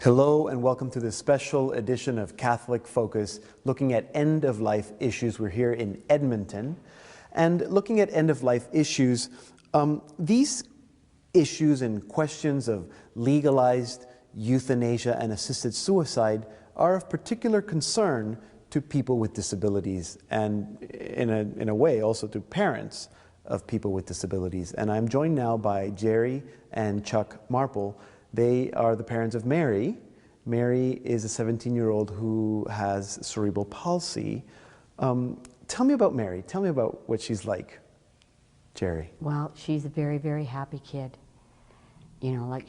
Hello and welcome to this special edition of Catholic Focus, looking at end-of-life issues. We're here in Edmonton, and looking at end-of-life issues, these issues and questions of legalized euthanasia and assisted suicide are of particular concern to people with disabilities, and in a way also to parents of people with disabilities. And I'm joined now by Jeri and Chuck Marple. They are the parents of Mary. Mary is a 17-year-old who has cerebral palsy. Tell me about Mary. Tell me about what she's like, Jeri. Well, she's a very, very happy kid. You know, like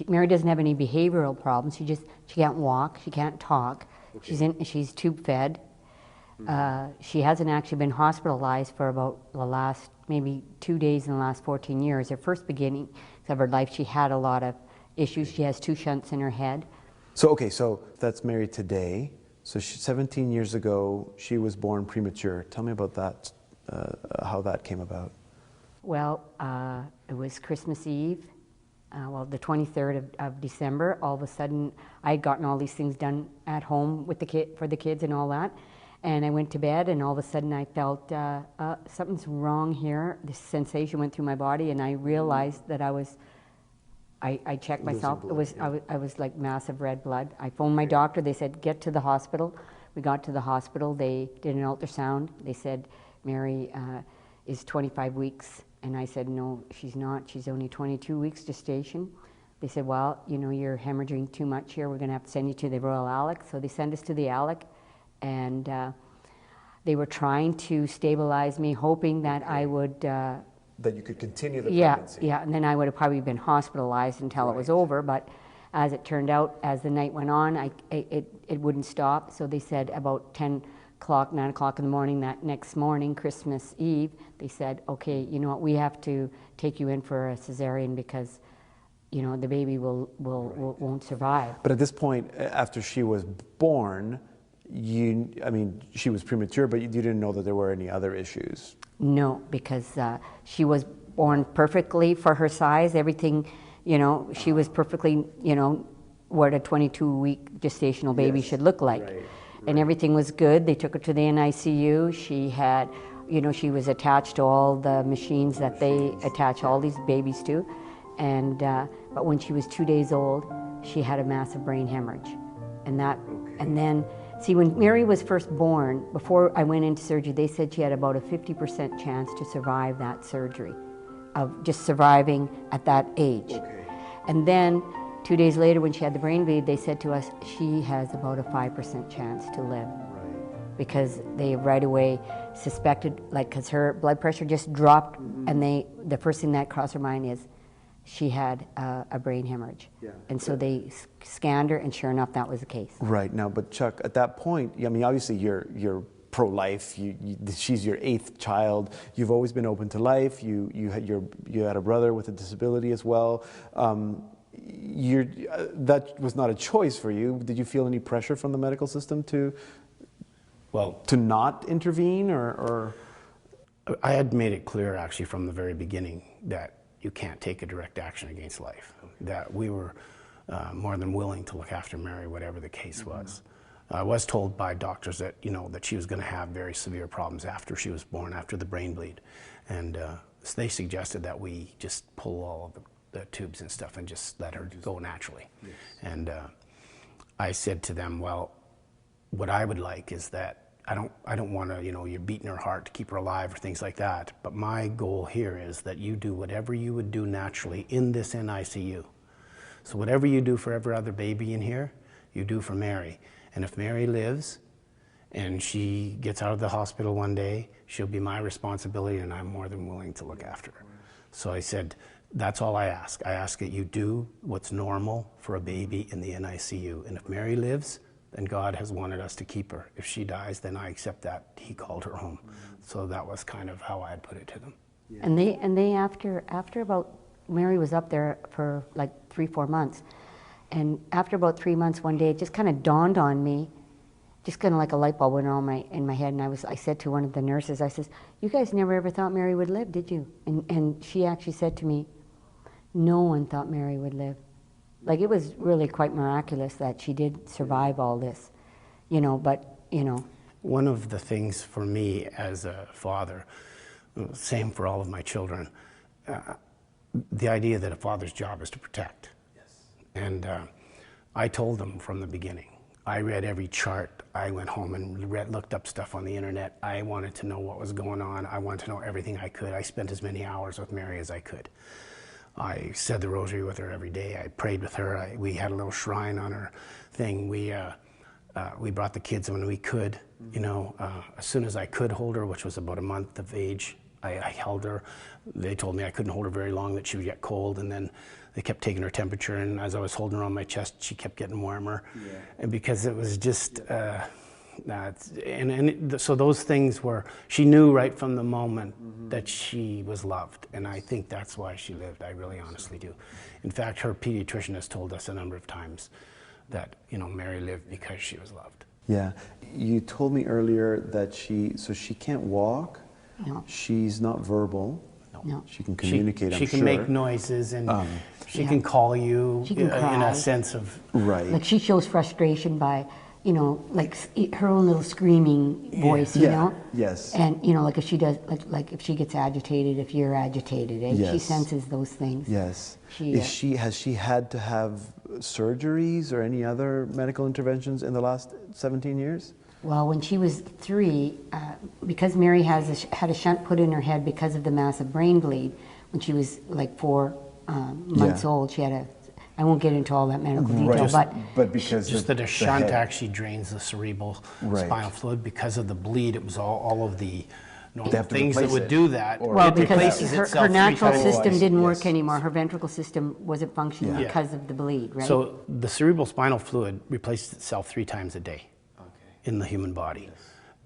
Mary doesn't have any behavioral problems. She can't walk. She can't talk. Okay. She's tube fed. She hasn't actually been hospitalized for about the last maybe 2 days in the last 14 years. Her first beginning of her life, she had a lot of issues. She has 2 shunts in her head. So, okay, so that's Mary today. So 17 years ago, she was born premature. Tell me about that, how that came about. Well, it was Christmas Eve, the 23rd of December. All of a sudden, I had gotten all these things done at home with for the kids and all that. And I went to bed, and all of a sudden I felt something's wrong here. This sensation went through my body, and I realized that I checked myself. I was like massive red blood. I phoned my doctor. They said, get to the hospital. We got to the hospital. They did an ultrasound. They said, Mary is 25 weeks. And I said, no, she's not. She's only 22 weeks gestation. They said, well, you know, you're hemorrhaging too much here. We're going to have to send you to the Royal Alec. So they sent us to the Alec. And they were trying to stabilize me, hoping that I would... that you could continue the pregnancy. Yeah, and then I would have probably been hospitalized until it was over. But as it turned out, as the night went on, it wouldn't stop. So they said about 10 o'clock, 9 o'clock in the morning, that next morning, Christmas Eve, they said, okay, you know what, we have to take you in for a cesarean because, you know, the baby won't survive. But at this point, after she was born, she was premature, but you didn't know that there were any other issues. No, because she was born perfectly for her size. Everything, you know, she was perfectly, you know, what a 22-week gestational baby should look like. Right. And everything was good. They took her to the NICU. She had, you know, she was attached to all the machines that they attach all these babies to. And but when she was 2 days old, she had a massive brain hemorrhage. And then, see, when Mary was first born, before I went into surgery, they said she had about a 50% chance to survive that surgery, of just surviving at that age. Okay. And then 2 days later, when she had the brain bleed, they said to us, she has about a 5% chance to live. Right. Because they right away suspected, like, because her blood pressure just dropped, and the first thing that crossed her mind is, she had a brain hemorrhage. Yeah. And so they scanned her, and sure enough, that was the case. Right. Now, but Chuck, at that point, I mean, obviously you're pro-life. She's your 8th child. You've always been open to life. You had a brother with a disability as well. That was not a choice for you. Did you feel any pressure from the medical system to not intervene, or? I had made it clear, actually, from the very beginning that you can't take a direct action against life. Okay. That we were more than willing to look after Mary, whatever the case was. I was told by doctors that, you know, that she was going to have very severe problems after she was born, after the brain bleed. And so they suggested that we just pull all of the tubes and stuff and just let her go naturally. Yes. And I said to them, well, what I would like is that I don't want to, you know, you're beating her heart to keep her alive or things like that. But my goal here is that you do whatever you would do naturally in this NICU. So whatever you do for every other baby in here, you do for Mary. And if Mary lives and she gets out of the hospital one day, she'll be my responsibility, and I'm more than willing to look after her. So I said, that's all I ask. I ask that you do what's normal for a baby in the NICU. And if Mary lives, then God has wanted us to keep her. If she dies, then I accept that He called her home. So that was kind of how I had put it to them. Yeah. And they after about, Mary was up there for like 3-4 months, and after about 3 months, one day it just kind of dawned on me, just kind of like a light bulb went on in my head, and I said to one of the nurses, I says, you guys never ever thought Mary would live, did you? And she actually said to me, no one thought Mary would live. Like, it was really quite miraculous that she did survive all this, you know, but, you know. One of the things for me as a father, same for all of my children, the idea that a father's job is to protect. Yes. And I told them from the beginning. I read every chart. I went home and looked up stuff on the internet. I wanted to know what was going on. I wanted to know everything I could. I spent as many hours with Mary as I could. I said the rosary with her every day. I prayed with her. We had a little shrine on her thing. We brought the kids when we could. You know, as soon as I could hold her, which was about a month of age, I held her. They told me I couldn't hold her very long, that she would get cold, and then they kept taking her temperature, and as I was holding her on my chest, she kept getting warmer. Yeah. And because it was just, so those things were, she knew right from the moment that she was loved, and I think that's why she lived. I really honestly do. In fact, her pediatrician has told us a number of times that, you know, Mary lived because she was loved. Yeah. You told me earlier that she can't walk. No. She's not verbal. No. She can communicate, she can make noises, and she can call you in a sense of... Right. Like, she shows frustration by, you know, like her own little screaming voice, you know? Yes. And, you know, like if she does, like if she gets agitated, if you're agitated, yes. She senses those things. Yes. Has she had to have surgeries or any other medical interventions in the last 17 years? Well, when she was 3, because Mary had a shunt put in her head because of the massive brain bleed, when she was like 4 months old, she had I won't get into all that medical detail, but because just that a shunt actually drains the cerebral spinal fluid. Because of the bleed, it was all of the normal things that would do that. Well, because her natural system didn't work anymore. Her ventricle system wasn't functioning because of the bleed, right? So the cerebral spinal fluid replaces itself 3 times a day in the human body.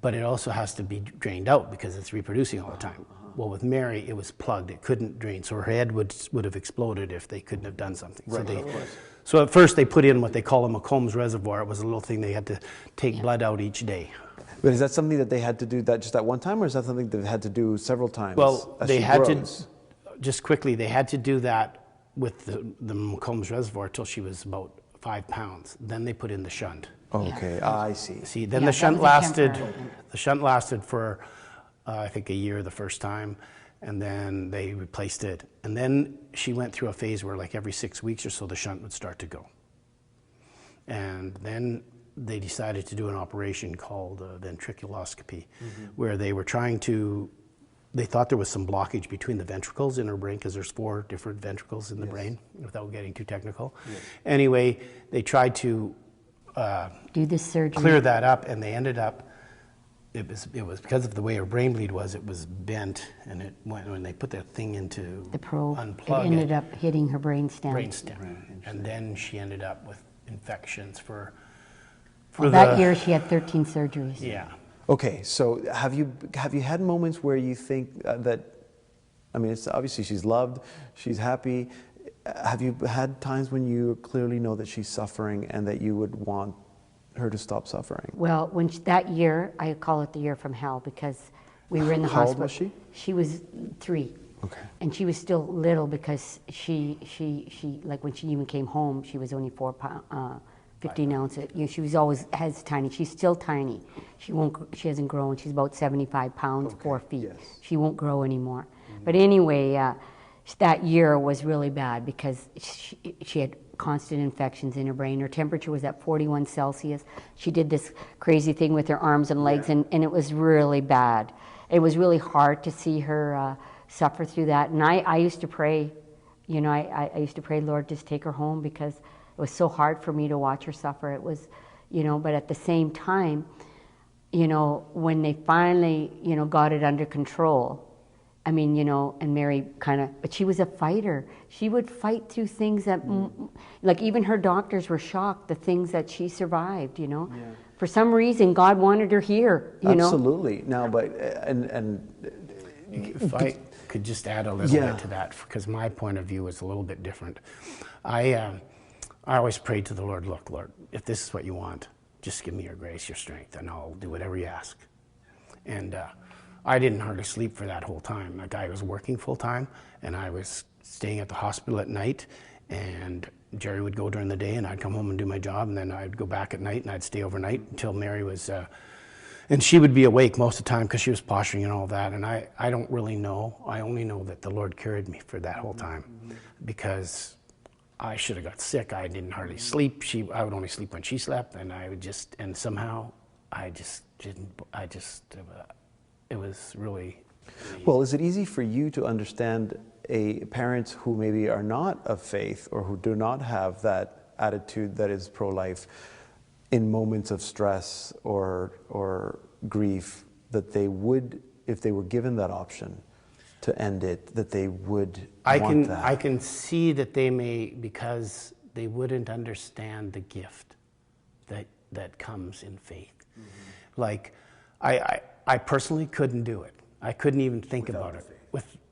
But it also has to be drained out because it's reproducing all the time. Well, with Mary, it was plugged. It couldn't drain. So her head would have exploded if they couldn't have done something. Right. So at first they put in what they call a McCombs reservoir. It was a little thing they had to take blood out each day. But is that something that they had to do just that one time, or is that something they had to do several times? Well, they had to, just quickly, they had to do that with the McCombs reservoir till she was about 5 pounds. Then they put in the shunt. Okay, I see. See, then the shunt lasted. The shunt lasted for I think a year the first time, and then they replaced it. And then she went through a phase where, like, every 6 weeks or so, the shunt would start to go. And then they decided to do an operation called ventriculoscopy, where they were trying to. They thought there was some blockage between the ventricles in her brain, because there's 4 different ventricles in the brain, without getting too technical. Anyway, they tried to do this surgery, clear that up, and they ended up, it was because of the way her brain bleed was, it was bent, and it went, when they put that thing into the probe, unplug it ended up hitting her brainstem. And then she ended up with infections for that year she had 13 surgeries. Yeah. Okay, so have you had moments where you think that, I mean, it's obviously she's loved, she's happy. Have you had times when you clearly know that she's suffering and that you would want her to stop suffering? Well, that year, I call it the year from hell, because we were in the hospital. How old was she? She was 3. Okay. And she was still little, because she like, when she even came home, she was only 4 pounds, 15 ounces. You know, she was always tiny. She's still tiny. She hasn't grown. She's about 75 pounds, 4 feet. Yes. She won't grow anymore. But anyway, that year was really bad, because she had constant infections in her brain. Her temperature was at 41 Celsius. She did this crazy thing with her arms and legs, and it was really bad. It was really hard to see her suffer through that. And I used to pray, you know, I used to pray, Lord, just take her home, because it was so hard for me to watch her suffer. It was, you know, but at the same time, you know, when they finally, you know, got it under control, I mean, you know, and Mary but she was a fighter. She would fight through things that, like, even her doctors were shocked, the things that she survived, you know. Yeah. For some reason, God wanted her here, you know. Absolutely. Now, but, and if I could just add a little bit to that, because my point of view is a little bit different. I always prayed to the Lord, look, Lord, if this is what you want, just give me your grace, your strength, and I'll do whatever you ask. And I didn't hardly sleep for that whole time. Like, I was working full time, and I was staying at the hospital at night, and Jeri would go during the day, and I'd come home and do my job, and then I'd go back at night, and I'd stay overnight until Mary was, and she would be awake most of the time because she was posturing and all that. And I don't really know. I only know that the Lord carried me for that whole time, because I should have got sick. I didn't hardly sleep. I would only sleep when she slept, and I would just, and somehow I just didn't, it was really. Well, is it easy for you to understand parents who maybe are not of faith or who do not have that attitude that is pro-life in moments of stress or grief, that they would, if they were given that option to end it, that they would want that? I can see that they may, because they wouldn't understand the gift that comes in faith. Mm-hmm. Like, I personally couldn't do it. I couldn't even think about it.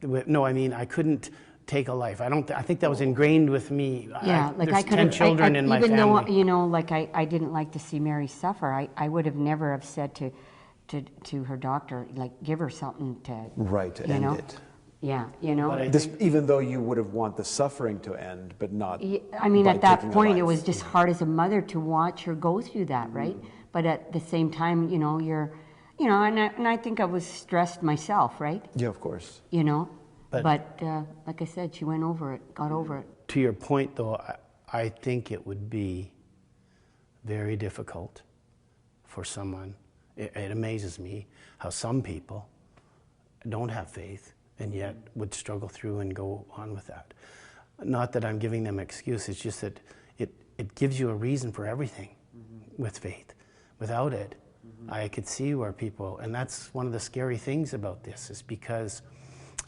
No, I mean, I couldn't take a life. I think that was ingrained with me. Yeah, like I could have, 10 children in my family. Even though, you know, like I didn't like to see Mary suffer, I would have never have said to her doctor, like, give her something to, right, to end it. Yeah, you know. Even though you would have want the suffering to end, but not. I mean, at that point, it was just hard as a mother to watch her go through that, right? But at the same time, you know, and I think I was stressed myself, right? Yeah, of course. You know, but like I said, she went over it, got over it. To your point, though, I think it would be very difficult for someone. It amazes me how some people don't have faith and yet would struggle through and go on with that. Not that I'm giving them excuse, it's just that it gives you a reason for everything with faith. Without it, I could see where people, and that's one of the scary things about this, is because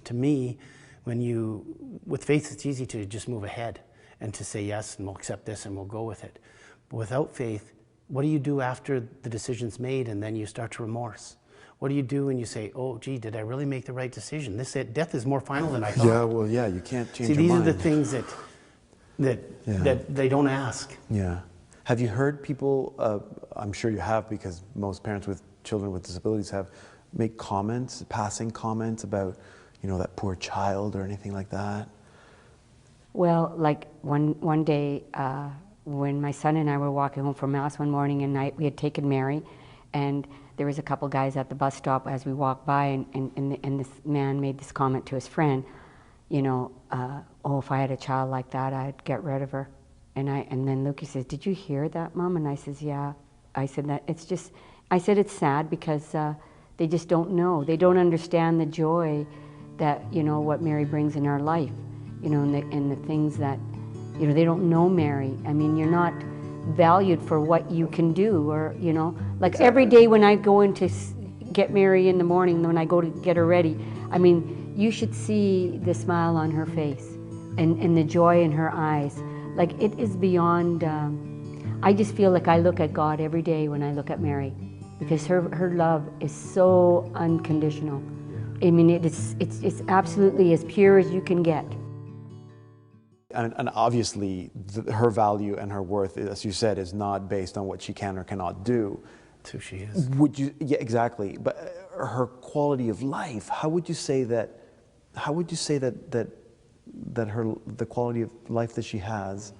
to me, with faith, it's easy to just move ahead and to say yes, and we'll accept this and we'll go with it. But without faith, what do you do after the decision's made and then you start to remorse? What do you do when you say, oh, gee, did I really make the right decision? Death is more final than I thought. Yeah, well, yeah, you can't change your mind. See, these are the things that they don't ask. Yeah. Have you heard people, I'm sure you have, because most parents with children with disabilities make comments, passing comments about, you know, that poor child or anything like that? Well, like one day when my son and I were walking home from Mass one morning and we had taken Mary, and there was a couple guys at the bus stop as we walked by, and this man made this comment to his friend, you know, oh, if I had a child like that, I'd get rid of her. And then Luke says, did you hear that, Mom? And I says, yeah. I said, it's sad because they just don't know. They don't understand the joy that, you know, what Mary brings in our life, you know, and the things that, you know, they don't know Mary. I mean, you're not valued for what you can do, or, you know, like every day when I go in to get Mary in the morning, when I go to get her ready, I mean, you should see the smile on her face and the joy in her eyes. Like, it is beyond, I just feel like I look at God every day when I look at Mary, because her love is so unconditional. I mean, it's absolutely as pure as you can get. And obviously, her value and her worth, as you said, is not based on what she can or cannot do. That's who she is. Yeah, exactly. But her quality of life, how would you say that? How would you say that the quality of life that she has?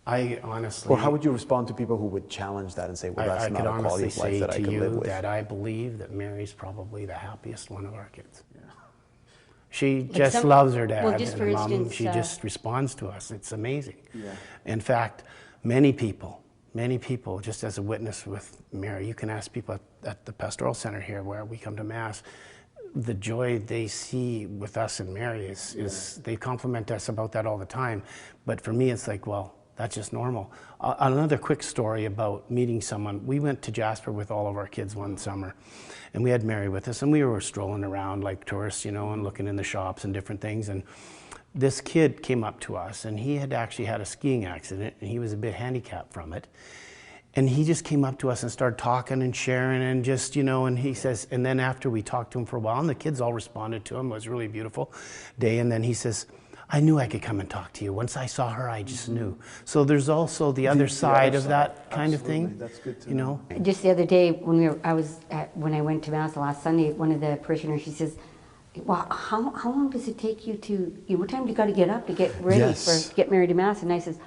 I honestly. Or how would you respond to people who would challenge that and say, well, that's not a quality of life that I could live with? That I believe that Mary's probably the happiest one of our kids. Yeah. She just loves her dad, well, just for and Mom. Instance, she just responds to us. It's amazing. Yeah. In fact, many people, just as a witness with Mary, you can ask people at the pastoral center here where we come to Mass, the joy they see with us and Mary is they compliment us about that all the time. But for me, it's like, well, that's just normal. Another quick story about meeting someone. We went to Jasper with all of our kids one summer, and we had Mary with us, and we were strolling around like tourists, you know, and looking in the shops and different things. And this kid came up to us, and he had actually had a skiing accident, and he was a bit handicapped from it. And he just came up to us and started talking and sharing and just, you know, and he says, and then after we talked to him for a while, and the kids all responded to him, it was a really beautiful day, and then he says, I knew I could come and talk to you. Once I saw her, I just knew. So there's also the other side of that kind of thing. That's good to know. Just the other day, when I went to Mass last Sunday, one of the parishioners, she says, well, how long does it take you to, what time do you got to get up to get ready get married to Mass? And I says,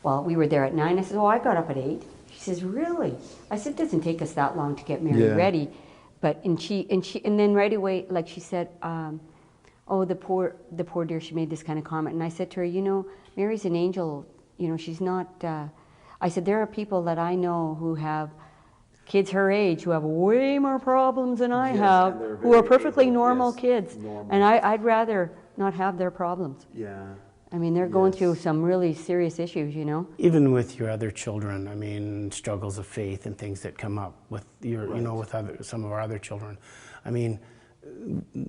Well, we were there at 9. I said, oh, I got up at 8. She says, really? I said, it doesn't take us that long to get Mary ready. But, and then right away, like she said, oh, the poor dear, she made this kind of comment. And I said to her, you know, Mary's an angel. You know, she's not, I said, there are people that I know who have kids her age who have way more problems than I have, who are perfectly normal kids. And I'd rather not have their problems. Yeah. I mean, they're going through some really serious issues, you know. Even with your other children, I mean, struggles of faith and things that come up with your, you know, with some of our other children. I mean,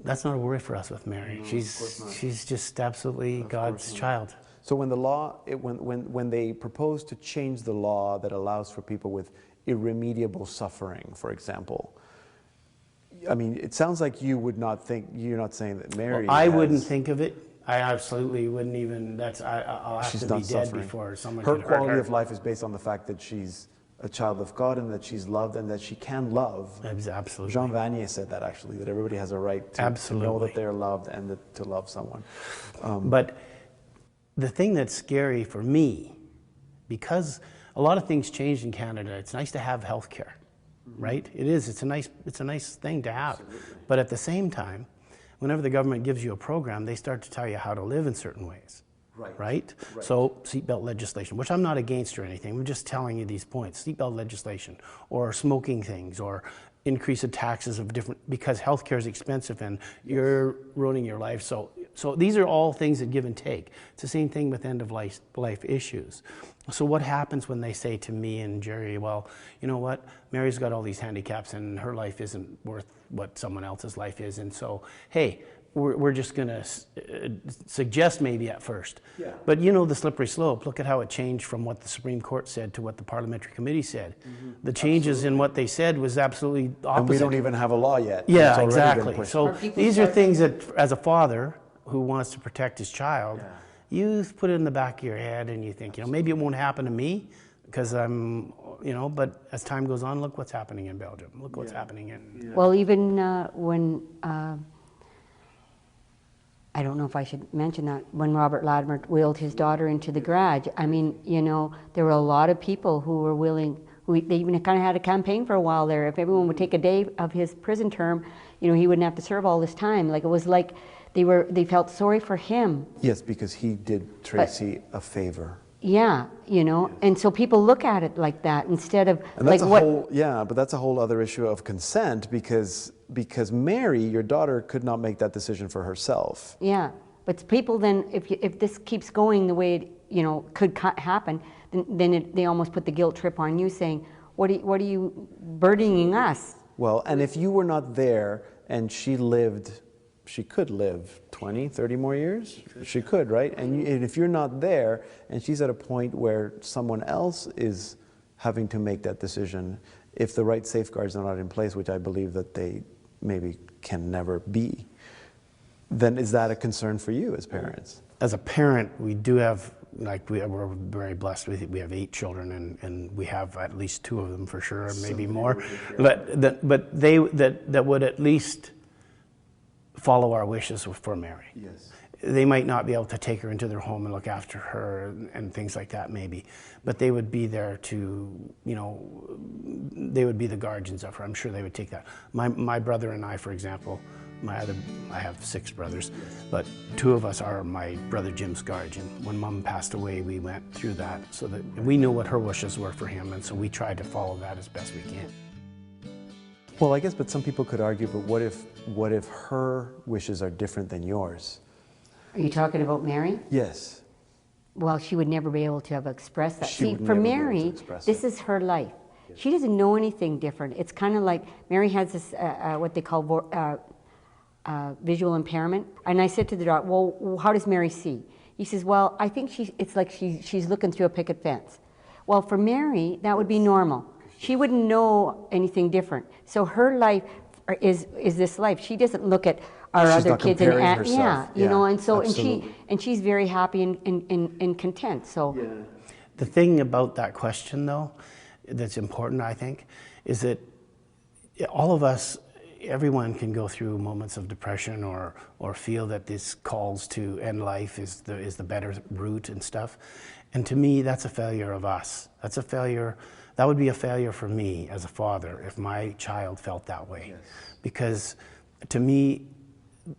that's not a worry for us with Mary. No, she's just absolutely God's child. So when the law, when they proposed to change the law that allows for people with irremediable suffering, for example, I mean, it sounds like you would not think, you're not saying that Mary. Well, I wouldn't think of it. I absolutely wouldn't even. I'll have to be dead suffering before someone. Her quality of life is based on the fact that she's a child of God and that she's loved and that she can love. Absolutely. Jean Vanier said that actually, that everybody has a right to know that they're loved and to love someone. But the thing that's scary for me, because a lot of things changed in Canada, it's nice to have health care, right? It is. It's a nice thing to have. Absolutely. But at the same time, whenever the government gives you a program, they start to tell you how to live in certain ways, right? So seatbelt legislation, which I'm not against or anything, I'm just telling you these points. Seatbelt legislation, or smoking things, or increase of taxes of different, because healthcare is expensive and you're ruining your life. So these are all things that give and take. It's the same thing with end of life issues. So what happens when they say to me and Jeri, well, you know what, Mary's got all these handicaps and her life isn't worth what someone else's life is, and so, hey, we're just going to suggest maybe at first. Yeah. But you know the slippery slope. Look at how it changed from what the Supreme Court said to what the Parliamentary Committee said. The changes in what they said was absolutely opposite. And we don't even have a law yet. Yeah, exactly. So these are things that, as a father who wants to protect his child, you put it in the back of your head and you think, you know, maybe it won't happen to me because I'm, you know, but as time goes on, look what's happening in Belgium. Look what's happening in... Well, even when... I don't know if I should mention that, when Robert Latimer wheeled his daughter into the garage, I mean, you know, there were a lot of people who were willing, they even kind of had a campaign for a while there. If everyone would take a day of his prison term, you know, he wouldn't have to serve all this time. Like, it was like they felt sorry for him. Yes, because he did Tracy a favor. Yeah, you know, and so people look at it like that instead of and that's like but that's a whole other issue of consent because Mary, your daughter, could not make that decision for herself. Yeah, but people then, if this keeps going the way it, you know, could happen, then they almost put the guilt trip on you, saying, what are you burdening us? Well, and if you were not there and she could live 20, 30 more years. She could, right? And if you're not there and she's at a point where someone else is having to make that decision, if the right safeguards are not in place, which I believe that they maybe can never be, then is that a concern for you as parents? As a parent, we do have, like, we're very blessed with it. We have 8 children, and we have at least 2 of them for sure, maybe more. But that would at least follow our wishes for Mary. Yes. They might not be able to take her into their home and look after her and things like that maybe, but they would be there to, you know, they would be the guardians of her. I'm sure they would take that. My brother and I, for example, I have 6 brothers, but 2 of us are my brother Jim's guardian. When Mom passed away, we went through that so that we knew what her wishes were for him, and so we tried to follow that as best we can. Well, I guess, but some people could argue, but what if her wishes are different than yours? Are you talking about Mary? Yes. Well, she would never be able to have expressed that. See, for Mary, this is her life. Yes. She doesn't know anything different. It's kind of like Mary has this, what they call visual impairment. And I said to the doctor, well, how does Mary see? He says, well, I think it's like she's looking through a picket fence. Well, for Mary, that would be normal. She wouldn't know anything different. So her life is this life. She doesn't look at our other kids and you know, and so and she's very happy and content. So the thing about that question, though, that's important, I think, is that all of us, everyone can go through moments of depression or feel that this calls to end life is the better route and stuff. And to me, that's a failure of us. That's a failure. That would be a failure for me as a father if my child felt that way. Yes. Because to me,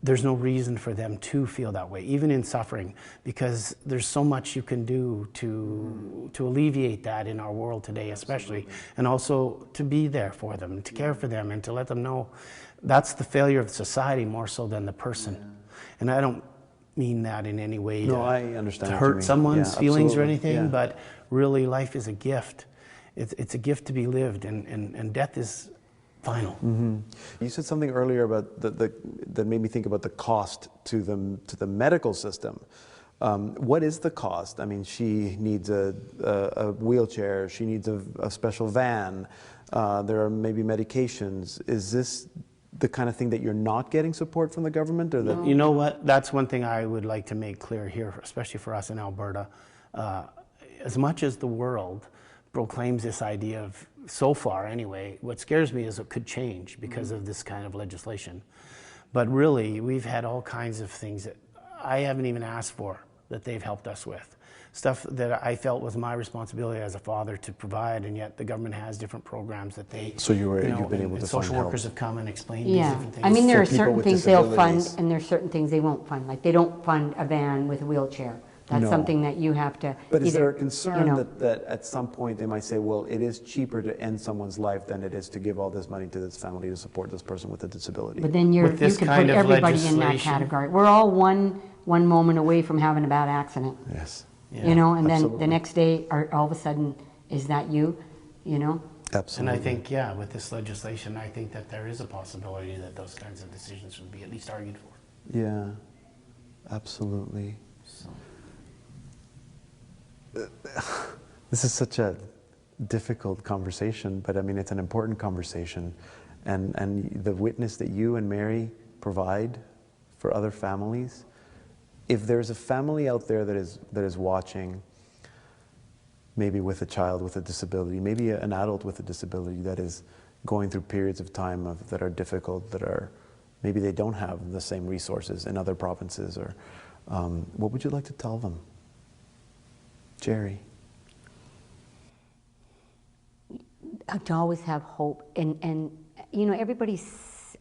there's no reason for them to feel that way, even in suffering, because there's so much you can do to alleviate that in our world today, especially, and also to be there for them, to care for them, and to let them know that's the failure of society more so than the person. And I don't mean that in any way to hurt someone's feelings or anything, but really life is a gift. It's a gift to be lived, and death is final. Mm-hmm. You said something earlier about that made me think about the cost to the medical system. What is the cost? I mean, she needs a wheelchair. She needs a special van. There are maybe medications. Is this the kind of thing that you're not getting support from the government, or that? You know what? That's one thing I would like to make clear here, especially for us in Alberta. As much as the world proclaims this idea of, so far anyway, what scares me is it could change because of this kind of legislation. But really, we've had all kinds of things that I haven't even asked for that they've helped us with. Stuff that I felt was my responsibility as a father to provide, and yet the government has different programs that they... So you've been able to find social help. workers have come and explained these different things. I mean, there are For people certain with things they'll fund, disabilities. and there's certain things they won't fund. Like, they don't fund a van with a wheelchair. That's something that you have to... But is there a concern that at some point they might say, well, it is cheaper to end someone's life than it is to give all this money to this family to support this person with a disability? But then you could put everybody in that category. We're all one moment away from having a bad accident. Yes. Yeah, and then the next day, all of a sudden, is that you? Absolutely. And I think, with this legislation, I think that there is a possibility that those kinds of decisions would be at least argued for. Yeah, absolutely. So. This is such a difficult conversation, but I mean, it's an important conversation. And the witness that you and Mary provide for other families, if there's a family out there that is watching, maybe with a child with a disability, maybe an adult with a disability that is going through periods of time that are difficult, maybe they don't have the same resources in other provinces, or what would you like to tell them? Jeri? To always have hope, and everybody's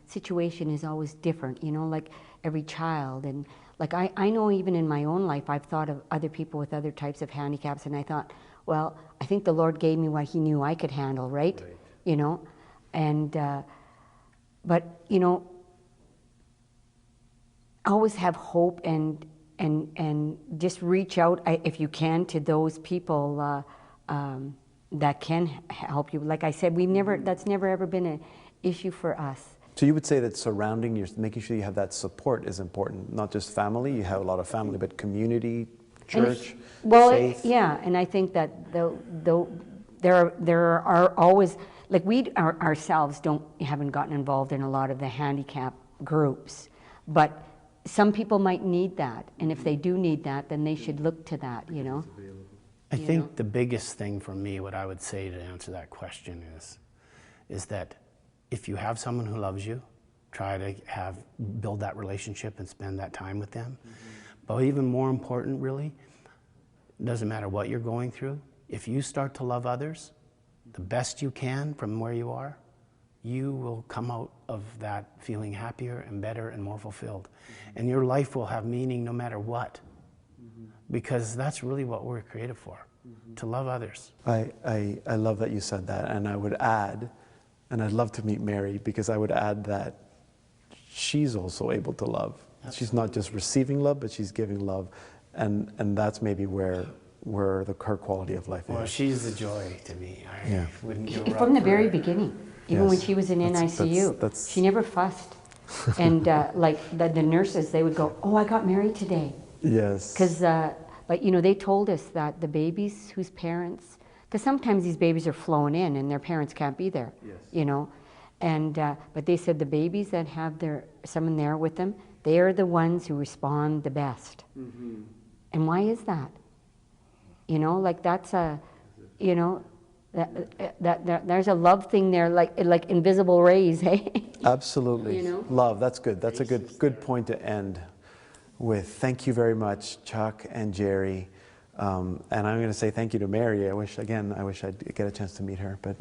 situation is always different, like every child, and like I know even in my own life I've thought of other people with other types of handicaps, and I thought, well, I think the Lord gave me what He knew I could handle, right? And but always have hope, and just reach out if you can to those people that can help you. Like I said, that's never ever been an issue for us. So you would say that making sure you have that support is important, not just family, you have a lot of family, but community, church, faith. Yeah, and I think that there are always, like we ourselves haven't gotten involved in a lot of the handicap groups, but some people might need that, and if they do need that, then they should look to that, I think the biggest thing for me, what I would say to answer that question is that if you have someone who loves you, try to build that relationship and spend that time with them. But even more important, really, it doesn't matter what you're going through. If you start to love others the best you can from where you are, you will come out of that feeling happier and better and more fulfilled. And your life will have meaning no matter what. Because that's really what we're created for, to love others. I love that you said that, and I would add, and I'd love to meet Mary, because I would add that she's also able to love. Absolutely. She's not just receiving love, but she's giving love, and that's maybe where her quality of life is. Well, she's the joy to me. I wouldn't give her from the very beginning, even when she was in NICU, she never fussed. And like the nurses, they would go, "Oh, I got married today." Yes. Because, they told us that the babies whose parents, because sometimes these babies are flown in and their parents can't be there, and but they said the babies that have someone there with them, they are the ones who respond the best. And why is that? Like that's there's a love thing there, like invisible rays, hey? Absolutely. You know? Love, that's good. That's a good point to end with. Thank you very much, Chuck and Jeri. And I'm going to say thank you to Mary. I wish I'd get a chance to meet her. But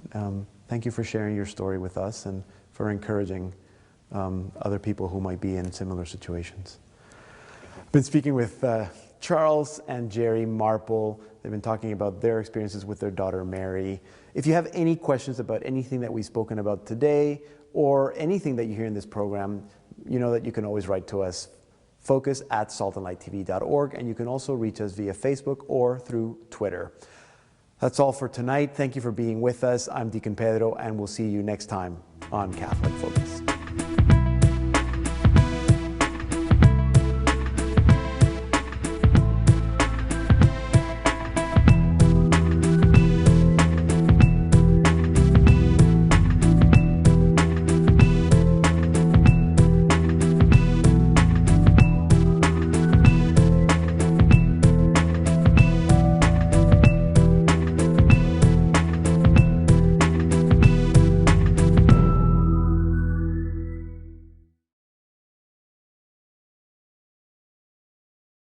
thank you for sharing your story with us and for encouraging other people who might be in similar situations. I've been speaking with Charles and Jeri Marple. They've been talking about their experiences with their daughter, Mary. If you have any questions about anything that we've spoken about today or anything that you hear in this program, you know that you can always write to us, focus@saltandlighttv.org, and you can also reach us via Facebook or through Twitter. That's all for tonight. Thank you for being with us. I'm Deacon Pedro, and we'll see you next time on Catholic Focus.